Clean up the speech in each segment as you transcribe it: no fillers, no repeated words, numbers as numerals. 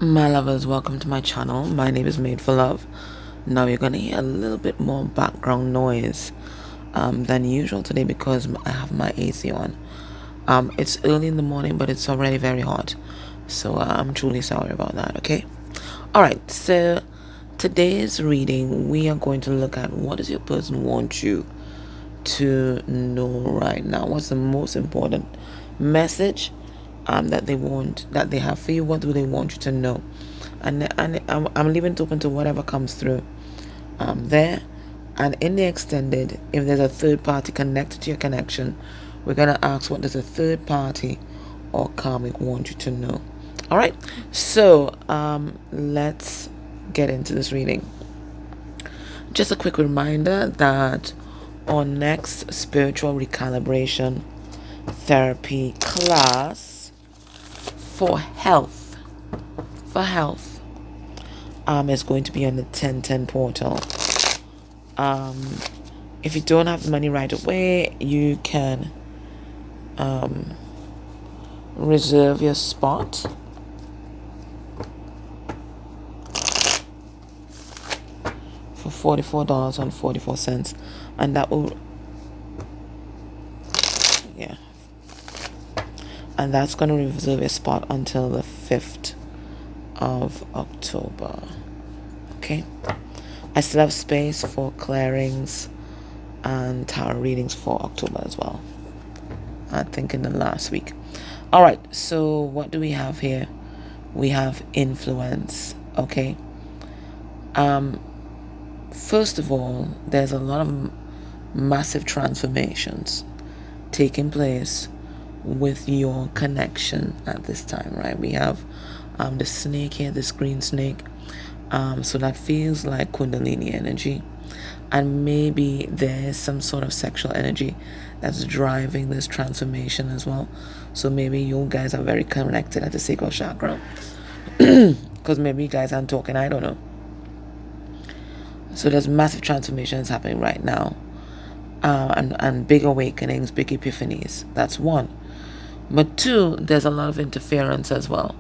My lovers, welcome to my channel. My name is Made for Love. Now you're gonna hear a little bit more background noise than usual today because I have my AC on. It's early in the morning, but it's already very hot, so I'm truly sorry about that. Okay. All right. So today's reading, we are going to look at what does your person want you to know right now. What's the most important message that they have for you? What do they want you to know? And I'm leaving it open to whatever comes through there. And in the extended, if there's a third party connected to your connection, we're gonna ask, what does a third party or karmic want you to know? All right. So let's get into this reading. Just a quick reminder that our next spiritual recalibration therapy class for health is going to be on the 1010 portal. If you don't have the money right away, you can reserve your spot for $44.44, and that will and that's going to reserve a spot until the 5th of October. Okay, I still have space for clearings and tarot readings for October as well, I think in the last week. All right, so what do we have here? We have influence. Okay, first of all, there's a lot of massive transformations taking place with your connection at this time, right? We have the snake here, this green snake. So that feels like Kundalini energy, and maybe there is some sort of sexual energy that's driving this transformation as well. So maybe you guys are very connected at the sacral chakra, because maybe you guys aren't talking, I don't know. So there's massive transformations happening right now, and big awakenings, big epiphanies. That's one. But two, there's a lot of interference as well.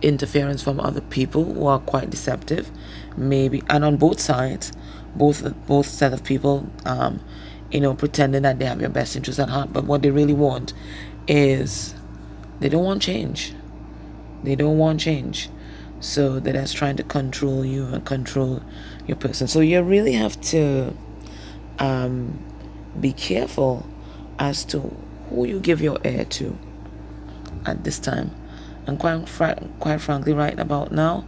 Interference from other people who are quite deceptive, maybe, and on both sides, both set of people, pretending that they have your best interest at heart. But what they really want is they don't want change. They don't want change. So they're just trying to control you and control your person. So you really have to be careful as to who you give your ear to at this time. And quite frankly, right about now,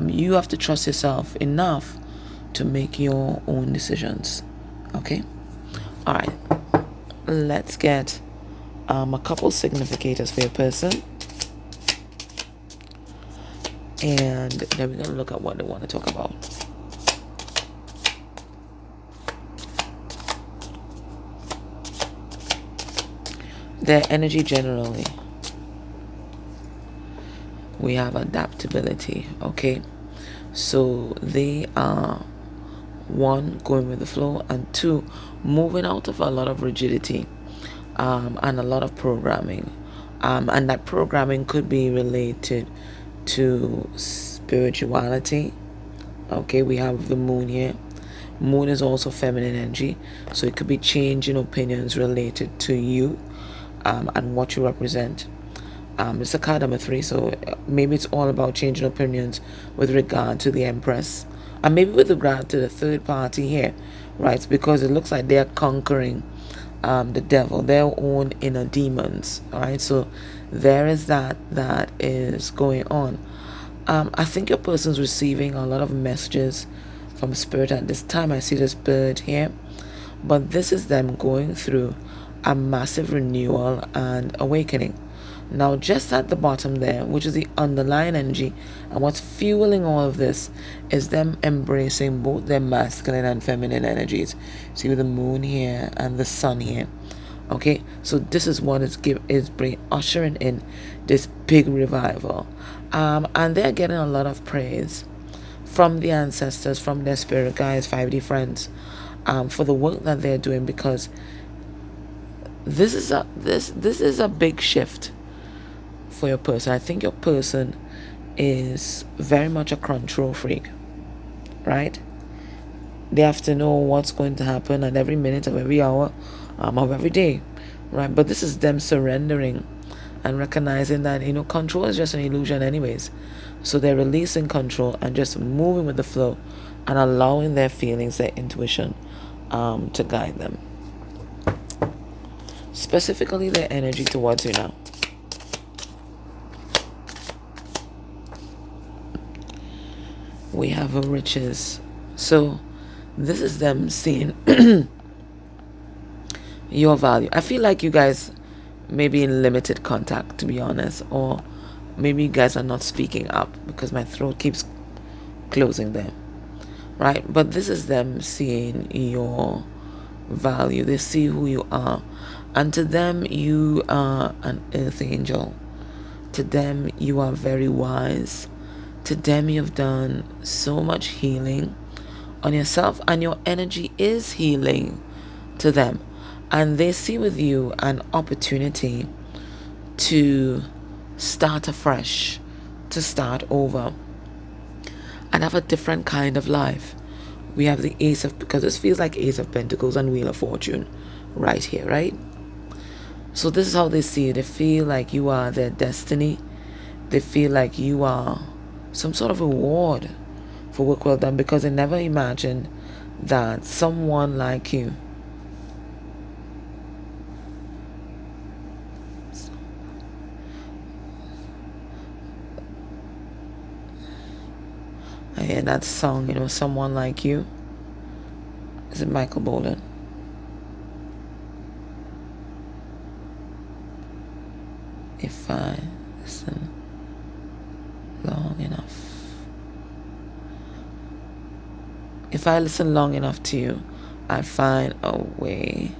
you have to trust yourself enough to make your own decisions. Okay? All right. Let's get a couple significators for your person. And then we're going to look at what they want to talk about. Their energy generally. We have adaptability. Okay, so they are, one, going with the flow, and two, moving out of a lot of rigidity and a lot of programming, and that programming could be related to spirituality. Okay, we have the moon here. Moon is also feminine energy, so it could be changing opinions related to you and what you represent. It's a card number 3, so maybe it's all about changing opinions with regard to the Empress, and maybe with regard to the third party here, right? Because it looks like they're conquering the devil, their own inner demons. All right, so there is that is going on. I think your person's receiving a lot of messages from spirit at this time. I see this bird here, but this is them going through a massive renewal and awakening. Now, just at the bottom there, which is the underlying energy, and what's fueling all of this, is them embracing both their masculine and feminine energies. See, with the moon here and the sun here. Okay, so this is what is ushering in this big revival, and they're getting a lot of praise from the ancestors, from their spirit guides, 5D friends, for the work that they're doing, because this is a big shift for your person. I think your person is very much a control freak, right? They have to know what's going to happen at every minute of every hour of every day, right? But this is them surrendering and recognizing that, control is just an illusion anyways. So they're releasing control and just moving with the flow and allowing their feelings, their intuition, to guide them. Specifically their energy towards you now. We have a riches. So this is them seeing your value. I feel like you guys may be in limited contact, to be honest, or maybe you guys are not speaking up because my throat keeps closing there, right? But this is them seeing your value. They see who you are, and to them you are an earth angel. To them you are very wise. To them you've done so much healing on yourself, and your energy is healing to them, and they see with you an opportunity to start afresh, to start over, and have a different kind of life. We have the Ace of, because this feels like Ace of Pentacles and Wheel of Fortune right here, right? So this is how they see it. They feel like you are their destiny. They feel like you are some sort of reward for work well done, because they never imagined that someone like you I hear that song, someone like you. Is it Michael Bolton? If I listen long enough. If I listen long enough to you, I find a way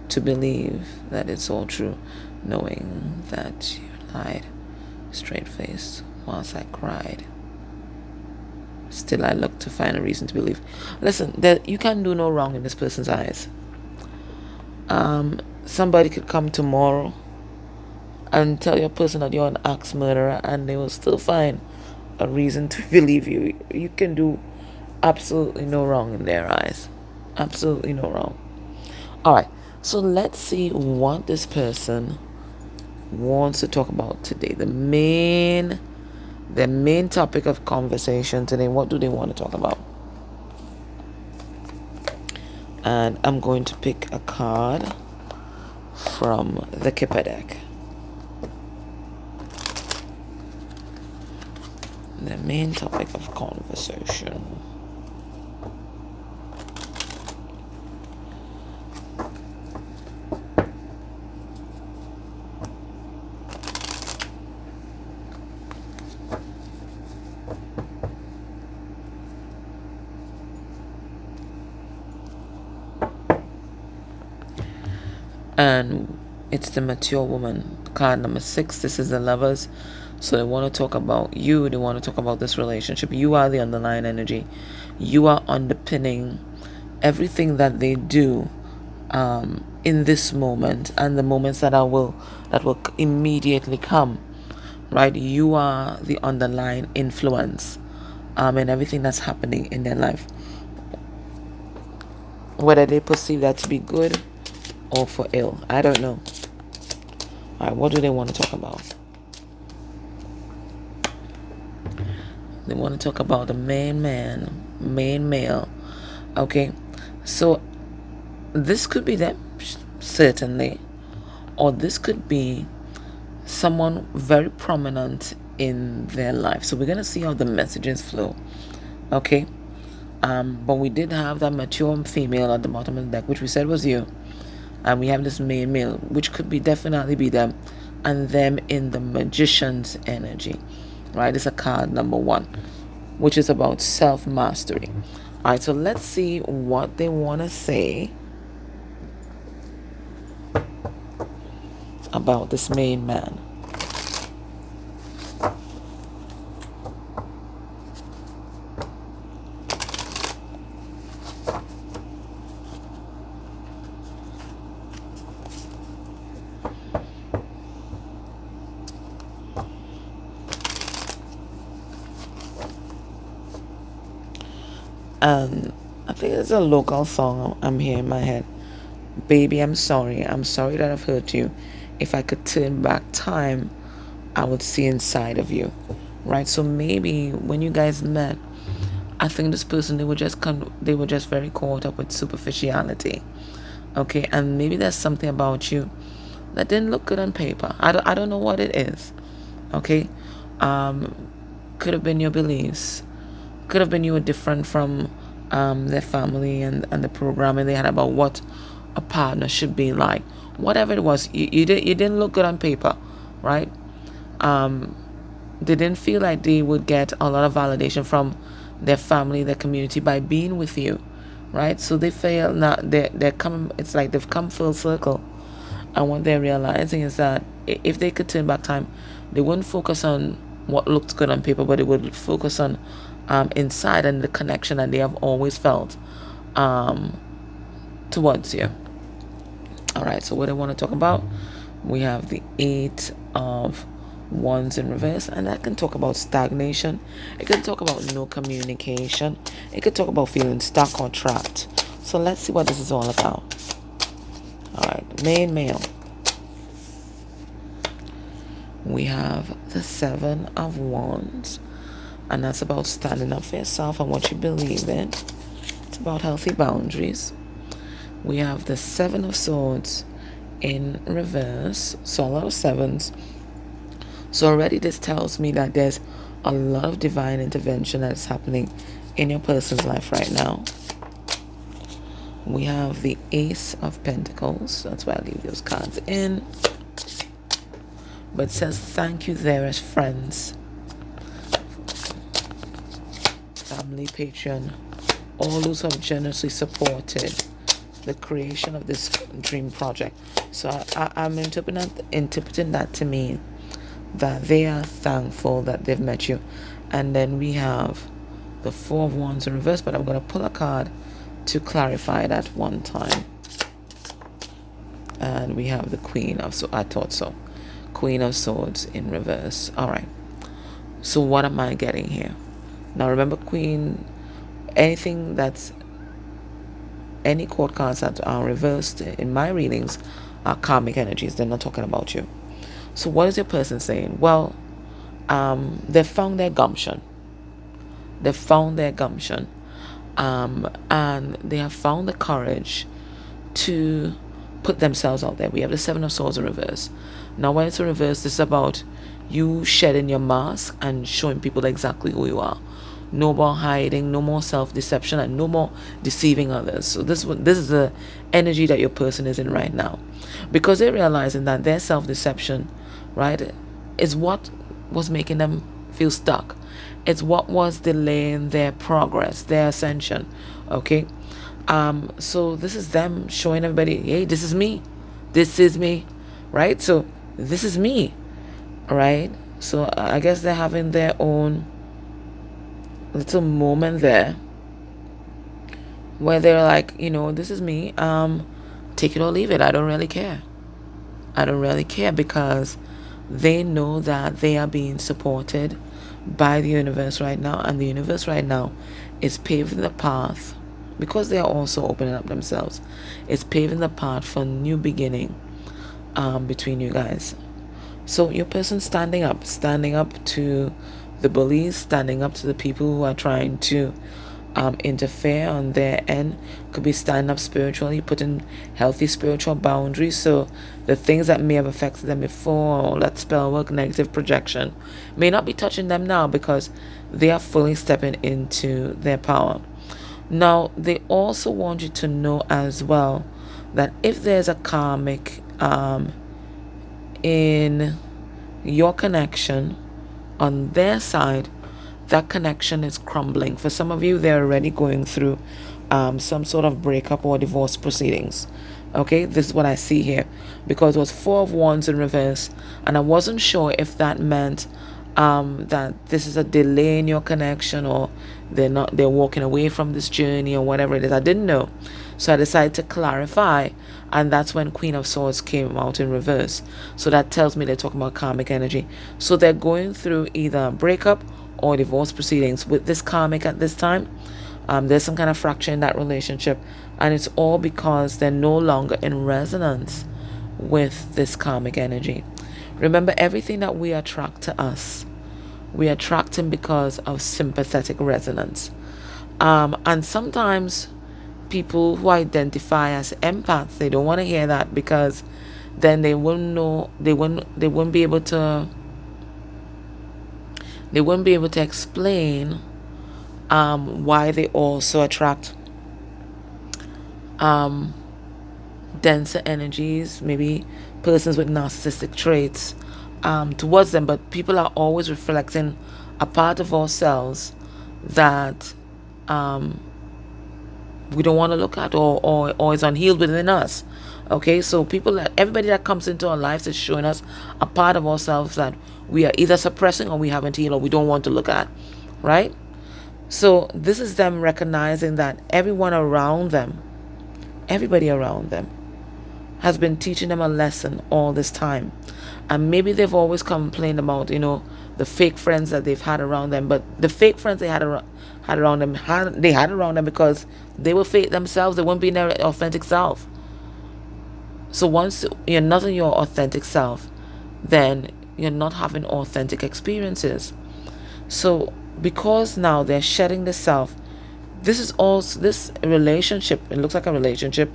to believe that it's all true, knowing that you lied straight-faced whilst I cried. Still I look to find a reason to believe. Listen, you can do no wrong in this person's eyes. Somebody could come tomorrow and tell your person that you're an axe murderer, and they will still find a reason to believe you. You can do absolutely no wrong in their eyes. Absolutely no wrong. Alright, so let's see what this person wants to talk about today. The main topic of conversation today. What do they want to talk about? And I'm going to pick a card from the Kipper deck. The main topic of conversation. And it's the mature woman. Card number 6. This is the Lovers. So they want to talk about you. They want to talk about this relationship. You are the underlying energy. You are underpinning everything that they do in this moment and the moments that will immediately come. Right? You are the underlying influence in everything that's happening in their life. Whether they perceive that to be good or for ill, I don't know. Alright, what do they want to talk about? They want to talk about the main male. Okay, so this could be them, certainly, or this could be someone very prominent in their life. So we're gonna see how the messages flow. Okay, but we did have that mature female at the bottom of the deck, which we said was you. And we have this main male, which could be definitely be them, and them in the Magician's energy, right? It's a card number 1, which is about self-mastery. All right, so let's see what they want to say about this main man. And I think it's a local song I'm hearing in my head. Baby, I'm sorry. I'm sorry that I've hurt you. If I could turn back time, I would see inside of you. Right? So maybe when you guys met, I think this person, they were just very caught up with superficiality. Okay, and maybe there's something about you that didn't look good on paper. I don't know what it is. Okay, could have been your beliefs, could have been you were different from their family and the programming they had about what a partner should be like. Whatever it was, you didn't look good on paper, right? They didn't feel like they would get a lot of validation from their family, their community by being with you, right? So they feel now they're coming. It's like they've come full circle, and what they're realizing is that if they could turn back time, they wouldn't focus on what looked good on paper, but they would focus on inside and the connection that they have always felt towards you. All right. So what I want to talk about, we have the 8 of Wands in reverse, and that can talk about stagnation. It can talk about no communication. It could talk about feeling stuck or trapped. So let's see what this is all about. All right, main male. We have the 7 of Wands, and that's about standing up for yourself and what you believe in. It's about healthy boundaries. We have the 7 of Swords in reverse, so a lot of sevens. So already this tells me that there's a lot of divine intervention that is happening in your person's life right now. We have the Ace of Pentacles. That's why I leave those cards in. But it says thank you there as friends, family, patron, all those who have generously supported the creation of this dream project. So I'm interpreting that to mean that they are thankful that they've met you. And then we have the 4 of Wands in reverse, but I'm going to pull a card to clarify that one time. And we have the Queen of Swords. I thought so. Queen of Swords in reverse. All right. So what am I getting here? Now remember, Queen, any court cards that are reversed in my readings are karmic energies. They're not talking about you. So what is your person saying? Well, they found their gumption. They found their gumption. And they have found the courage to put themselves out there. We have the 7 of Swords in reverse. Now when it's in reverse, this is about you shedding your mask and showing people exactly who you are. No more hiding, no more self-deception, and no more deceiving others. So this is the energy that your person is in right now, because they're realizing that their self-deception, right, is what was making them feel stuck. It's what was delaying their progress, their ascension. Okay, so this is them showing everybody, hey, this is me, right? So this is me, right? So I guess they're having their own little moment there where they're like, this is me, take it or leave it. I don't really care because they know that they are being supported by the universe right now, and the universe right now is paving the path, because they are also opening up themselves. It's paving the path for new beginning between you guys. So your person standing up to the bullies, standing up to the people who are trying to interfere on their end. Could be standing up spiritually, putting healthy spiritual boundaries, so the things that may have affected them before, or that spell work, negative projection, may not be touching them now, because they are fully stepping into their power. Now they also want you to know as well that if there's a karmic in your connection on their side, that connection is crumbling. For some of you, they're already going through some sort of breakup or divorce proceedings. Okay, this is what I see here, because it was 4 of Wands in reverse, and I wasn't sure if that meant that this is a delay in your connection, or they're walking away from this journey, or whatever it is. I didn't know, so I decided to clarify, and that's when Queen of Swords came out in reverse. So that tells me they're talking about karmic energy. So they're going through either a breakup or divorce proceedings with this karmic at this time. There's some kind of fracture in that relationship, and it's all because they're no longer in resonance with this karmic energy. Remember, everything that we attract to us, we attract him because of sympathetic resonance. And sometimes people who identify as empaths, they don't want to hear that, because then they wouldn't know, they wouldn't be able to explain why they also attract denser energies, maybe persons with narcissistic traits towards them. But people are always reflecting a part of ourselves that we don't want to look at, or is unhealed within us. Okay, so everybody that comes into our lives is showing us a part of ourselves that we are either suppressing, or we haven't healed, or we don't want to look at, right? So this is them recognizing that everybody around them has been teaching them a lesson all this time. And maybe they've always complained about, the fake friends that they've had around them. But the fake friends they had around them because they were fake themselves. They weren't being their authentic self. So once you're not in your authentic self, then you're not having authentic experiences. So because now they're shedding the self, this relationship, it looks like a relationship,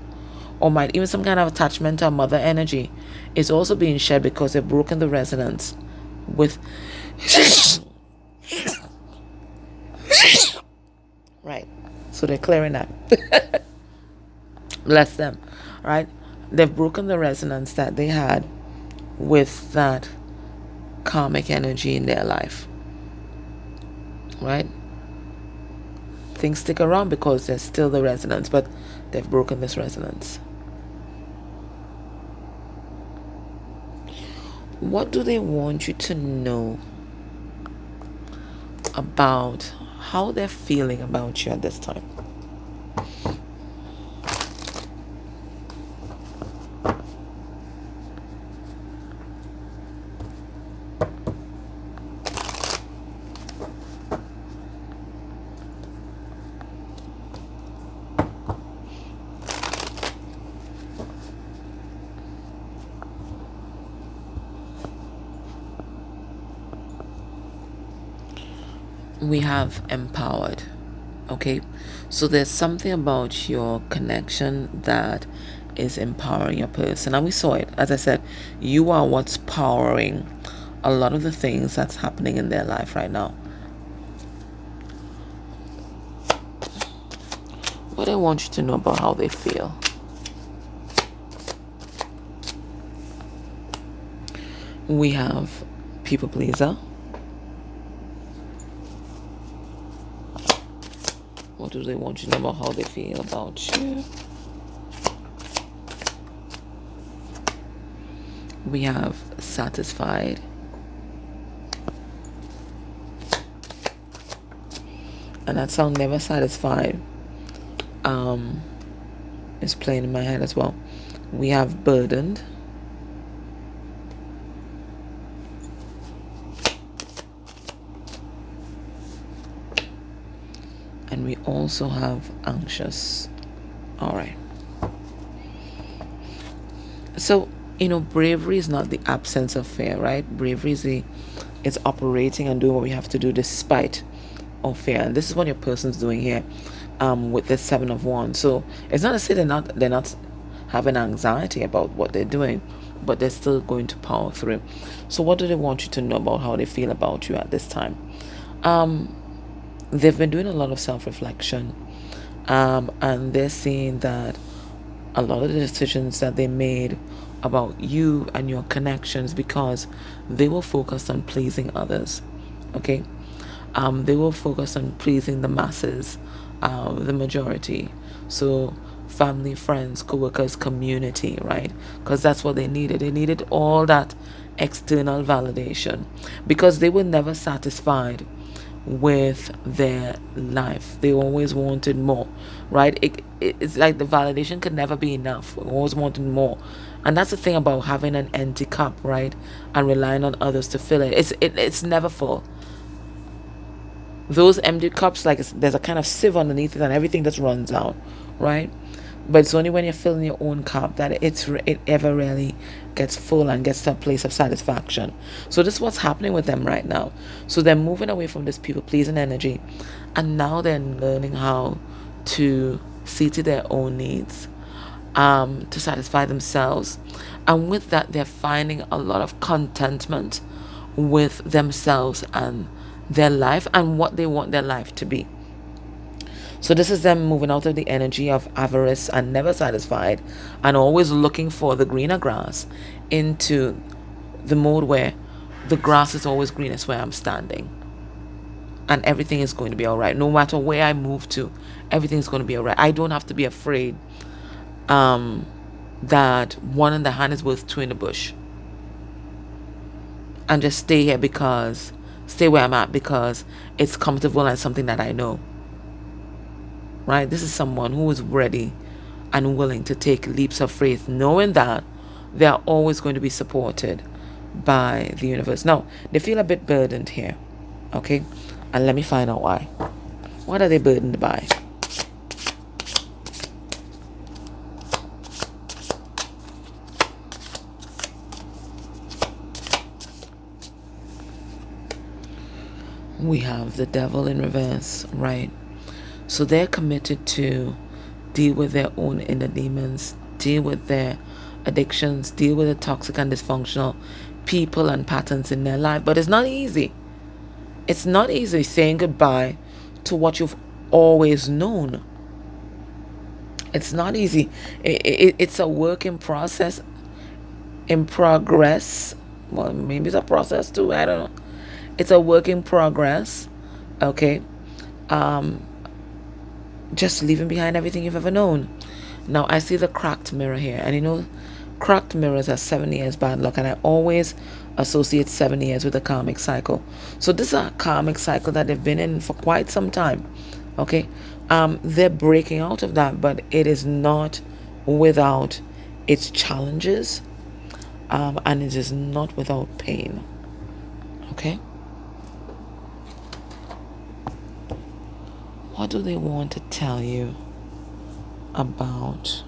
or might even some kind of attachment to a mother energy, is also being shed because they've broken the resonance with right. So they're clearing that. Bless them. Right? They've broken the resonance that they had with that karmic energy in their life. Right? Things stick around because there's still the resonance, but they've broken this resonance. What do they want you to know about how they're feeling about you at this time? We have empowered. Okay, so there's something about your connection that is empowering your person, and we saw it. As I said, you are what's powering a lot of the things that's happening in their life right now. What I want you to know about how they feel. We have people pleaser. What do they want you to know about how they feel about you? We have satisfied. And that sound never satisfied is playing in my head as well. We have burdened. And we also have anxious. All right. So, bravery is not the absence of fear, right? Bravery is it's operating and doing what we have to do despite of fear. And this is what your person's doing here with the 7 of Wands. So it's not to say they're not having anxiety about what they're doing, but they're still going to power through. So what do they want you to know about how they feel about you at this time? They've been doing a lot of self-reflection, and they're seeing that a lot of the decisions that they made about you and your connections, because they were focused on pleasing others. Okay, they were focused on pleasing the masses, the majority. So family, friends, co-workers, community, right? Because that's what they needed. They needed all that external validation, because they were never satisfied with their life. They always wanted more, right? It's like the validation could never be enough. We always wanted more. And that's the thing about having an empty cup, right? And relying on others to fill it. It's never full. those empty cups, like there's a kind of sieve underneath it and everything just runs out, right? But it's only when you're filling your own cup that it ever really gets full and gets to a place of satisfaction. So this is what's happening with them right now. So they're moving away from this people pleasing energy, and now they're learning how to see to their own needs, to satisfy themselves. And with that, they're finding a lot of contentment with themselves and their life and what they want their life to be. So this is them moving out of the energy of avarice and never satisfied and always looking for the greener grass into the mode where the grass is always greenest where I'm standing. And everything is going to be all right. No matter where I move to, everything's going to be all right. I don't have to be afraid that one in the hand is worth two in the bush. And just stay where I'm at because it's comfortable and something that I know. Right? This is someone who is ready and willing to take leaps of faith, knowing that they are always going to be supported by the universe. Now, they feel a bit burdened here. Okay? And let me find out why. What are they burdened by? We have the devil in reverse, right? So they're committed to deal with their own inner demons, deal with their addictions, deal with the toxic and dysfunctional people and patterns in their life. But it's not easy. It's not easy saying goodbye to what you've always known. It's not easy. It's a work in progress. Well, maybe it's a process too. I don't know. It's a work in progress. Okay. Just leaving behind everything you've ever known. Now I see the cracked mirror here, and cracked mirrors are 7 years bad luck, and I always associate 7 years with a karmic cycle. So this is a karmic cycle that they've been in for quite some time. Okay, they're breaking out of that, but it is not without its challenges, and it is not without pain. Okay. What do they want to tell you about?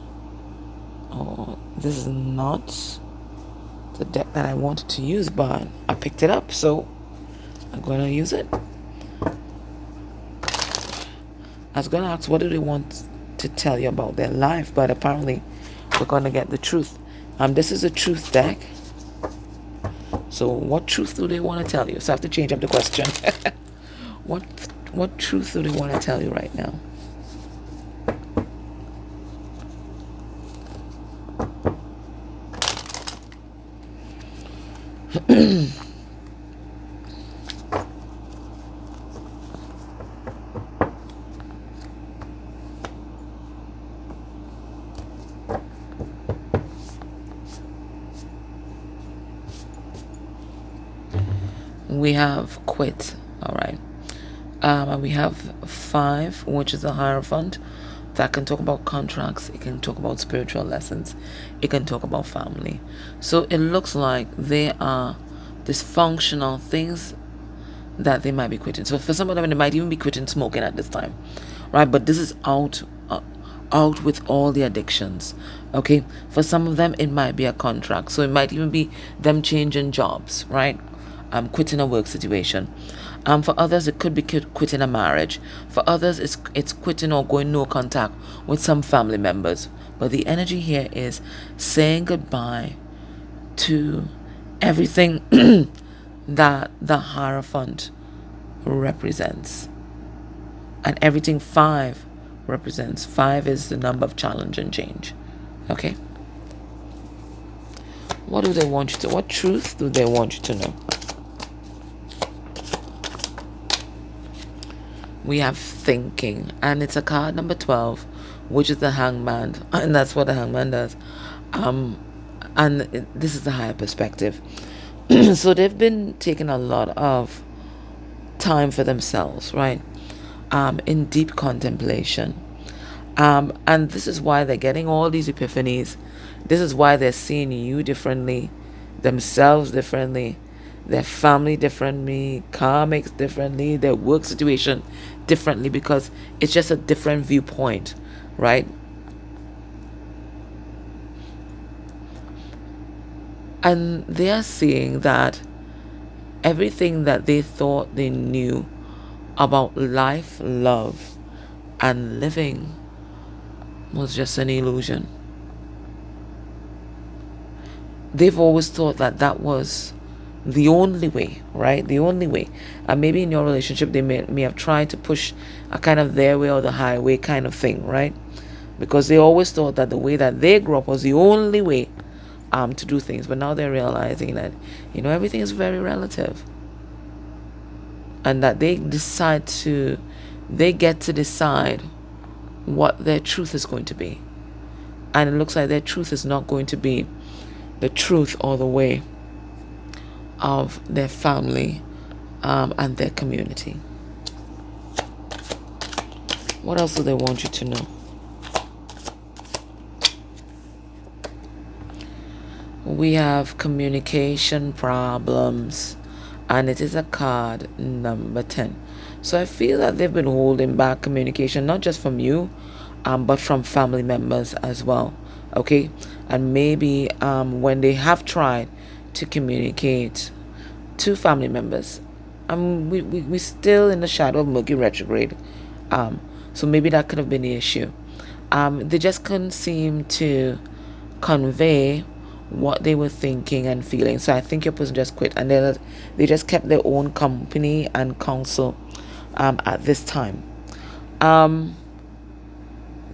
Oh, this is not the deck that I wanted to use, but I picked it up, so I'm going to use it. I was going to ask, what do they want to tell you about their life? But apparently, we're going to get the truth. This is a truth deck. So, what truth do they want to tell you? So, I have to change up the question. What truth do they want to tell you right now? We have quit. All right. And we have 5, which is a Hierophant. That can talk about contracts. It can talk about spiritual lessons. It can talk about family. So it looks like they are dysfunctional things that they might be quitting. So for some of them, they might even be quitting smoking at this time, right? But this is out with all the addictions. Okay. For some of them, it might be a contract. So it might even be them changing jobs, right? Quitting a work situation. For others, it could be quitting a marriage. For others, it's quitting or going no contact with some family members. But the energy here is saying goodbye to everything that the Hierophant represents. And everything 5 represents. 5 is the number of challenge and change. Okay? What do they want you to? What truth do they want you to know? We have thinking, and it's a card number 12, which is the Hangman, and that's what the Hangman does. This is the higher perspective. So they've been taking a lot of time for themselves, right? In deep contemplation. And this is why they're getting all these epiphanies. This is why they're seeing you differently, themselves differently. their family differently, karmics differently, their work situation differently, because it's just a different viewpoint, right? And they are seeing that everything that they thought they knew about life, love, and living was just an illusion. They've always thought that that was the only way, right? The only way. And maybe in your relationship, they may have tried to push a kind of their way or the highway kind of thing, right? Because they always thought that the way that they grew up was the only way to do things. But now they're realizing that, everything is very relative. And that they get to decide what their truth is going to be. And it looks like their truth is not going to be the truth or the way of their family and their community. What else do they want you to know? We have communication problems, and it is a card number 10. So I feel that they've been holding back communication, not just from you, but from family members as well. Okay, and maybe when they have tried to communicate to family members, we still in the shadow of Mercury retrograde, so maybe that could have been the issue. They just couldn't seem to convey what they were thinking and feeling. So I think your person just quit, and they just kept their own company and counsel at this time.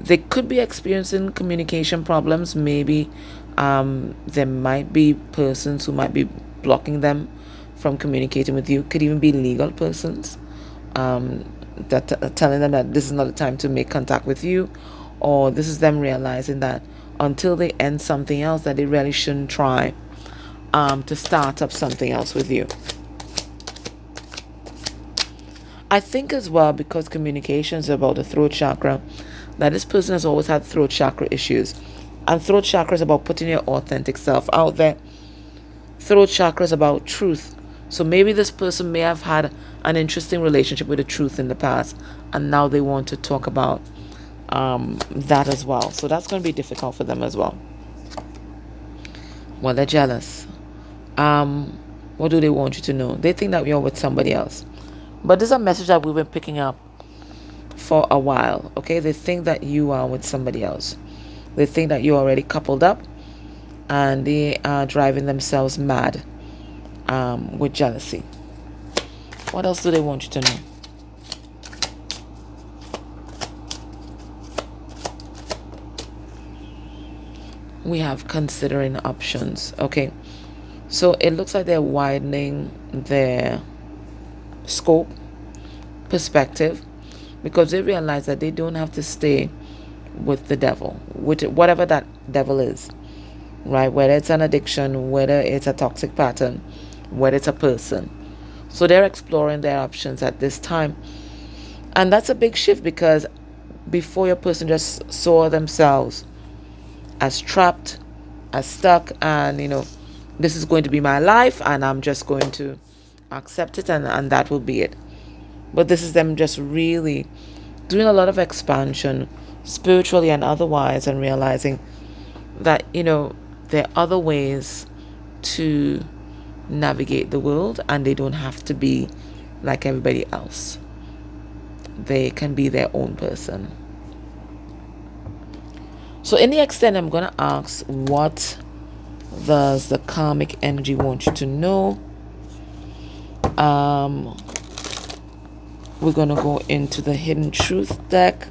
They could be experiencing communication problems. Maybe there might be persons who might be blocking them from communicating with you. Could even be legal persons that telling them that this is not the time to make contact with you, or this is them realizing that until they end something else, that they really shouldn't try to start up something else with you. I think as well, because communication is about the throat chakra, that this person has always had throat chakra issues. And throat chakra is about putting your authentic self out there. Throat chakra is about truth. So maybe this person may have had an interesting relationship with the truth in the past, and now they want to talk about that as well. So that's going to be difficult for them as well. Well, they're jealous. What do they want you to know? They think that you're with somebody else. But this is a message that we've been picking up for a while, okay? They think that you are with somebody else. They think that you're already coupled up, and they are driving themselves mad with jealousy. What else do they want you to know? We have considering options, okay? So it looks like they're widening their scope, perspective, because they realize that they don't have to stay with the devil, whatever that devil is, right? Whether it's an addiction, whether it's a toxic pattern, whether it's a person. So they're exploring their options at this time. And that's a big shift, because before, your person just saw themselves as trapped, as stuck, and this is going to be my life, and I'm just going to accept it, and that will be it. But this is them just really doing a lot of expansion, spiritually and otherwise, and realizing that there are other ways to navigate the world, and they don't have to be like everybody else. They can be their own person. So in the extent, I'm going to ask, what does the karmic energy want you to know? We're going to go into the hidden truth deck.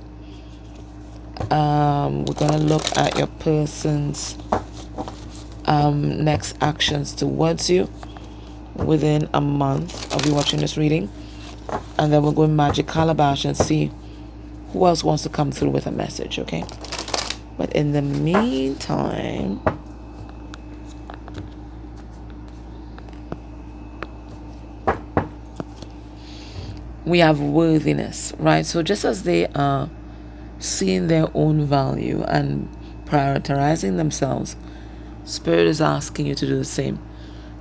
We're going to look at your person's next actions towards you within a month of you watching this reading. And then we'll go in Magic Calabash and see who else wants to come through with a message, okay? But in the meantime, we have worthiness, right? So just as they are seeing their own value and prioritizing themselves, Spirit is asking you to do the same.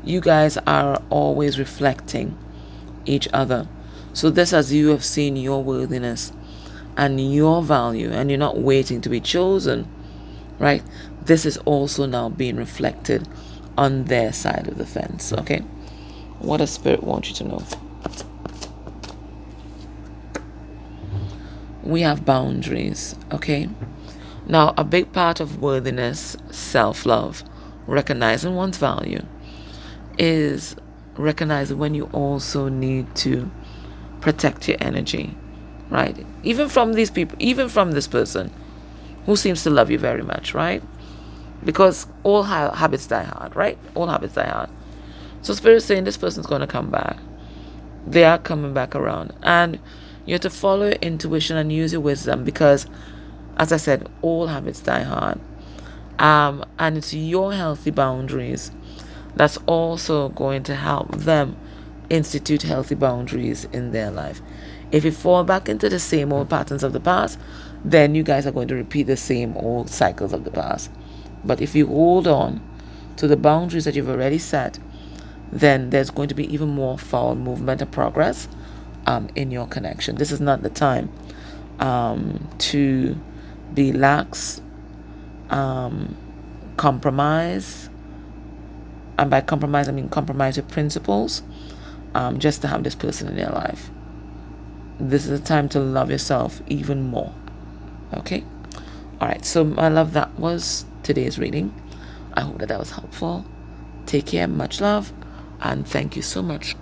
you guys are always reflecting each other. So this, as you have seen your worthiness and your value, and you're not waiting to be chosen, right? This is also now being reflected on their side of the fence. Okay, what does Spirit want you to know? We have boundaries. Okay, now a big part of worthiness, self-love, recognizing one's value, is recognizing when you also need to protect your energy, right? Even from these people, even from this person who seems to love you very much, right? Because all habits die hard, right? All habits die hard. So Spirit is saying this person's going to come back. They are coming back around. And you have to follow your intuition and use your wisdom, because, as I said, all habits die hard. And it's your healthy boundaries that's also going to help them institute healthy boundaries in their life. If you fall back into the same old patterns of the past, then you guys are going to repeat the same old cycles of the past. But if you hold on to the boundaries that you've already set, then there's going to be even more forward movement and progress in your connection. This is not the time to be lax, compromise. And by compromise, I mean compromise your principles, just to have this person in your life. This is a time to love yourself even more. Okay? All right. So, my love, that was today's reading. I hope that was helpful. Take care. Much love. And thank you so much